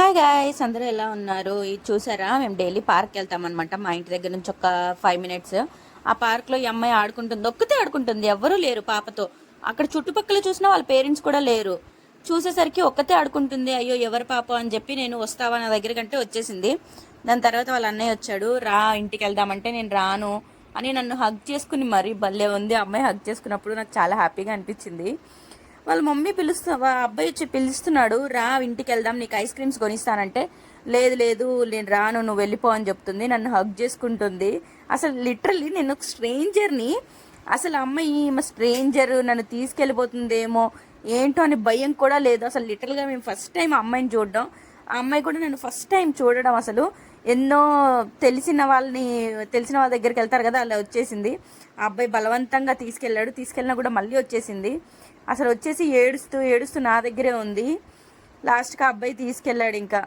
Hi guys, అందరూ ఎలా ఉన్నారు? ఇది చూసారా, మేము డైలీ పార్క్ వెళ్తామన్నమాట. మా ఇంటి దగ్గర నుంచి ఒక 5 మినిట్స్. ఆ పార్క్లో ఈ అమ్మాయి ఆడుకుంటుంది, ఒక్కతే ఆడుకుంటుంది, ఎవ్వరూ లేరు పాపతో. అక్కడ చుట్టుపక్కల చూసినా వాళ్ళ పేరెంట్స్ కూడా లేరు. చూసేసరికి ఒక్కతే ఆడుకుంటుంది. అయ్యో ఎవరు పాప అని చెప్పి నేను వస్తావా నా దగ్గరకంటే వచ్చేసింది. దాని తర్వాత వాళ్ళ అన్నయ్య వచ్చాడు, రా ఇంటికి వెళ్దామంటే నేను రాను అని నన్ను హగ్ చేసుకుని మరీ భలే ఉంది. అమ్మాయి హగ్ చేసుకున్నప్పుడు నాకు చాలా హ్యాపీగా అనిపించింది. వాళ్ళ మమ్మీ అబ్బాయి వచ్చి పిలుస్తున్నాడు, రా ఇంటికి వెళ్దాం, నీకు ఐస్ క్రీమ్స్ కొనిస్తానంటే లేదు లేదు నేను రాను, నువ్వు వెళ్ళిపో అని చెప్తుంది. నన్ను హగ్ చేసుకుంటుంది. అసలు లిటరల్లీ నేను ఒక స్ట్రేంజర్ని, అసలు అమ్మాయి స్ట్రేంజర్ నన్ను తీసుకెళ్ళిపోతుందేమో ఏంటో అని భయం కూడా లేదు. అసలు లిటరల్గా మేము ఫస్ట్ టైం అమ్మాయిని చూడడం, ఆ అమ్మాయి కూడా నేను ఫస్ట్ టైం చూడడం. అసలు ఎన్నో తెలిసిన వాళ్ళ దగ్గరికి వెళ్తారు కదా, అలా వచ్చేసింది. ఆ అబ్బాయి బలవంతంగా తీసుకెళ్ళినా కూడా మళ్ళీ వచ్చేసింది. అసలు వచ్చేసి ఏడుస్తూ ఏడుస్తూ నా దగ్గరే ఉంది. లాస్ట్కి ఆ అబ్బాయి తీసుకెళ్ళాడు ఇంకా.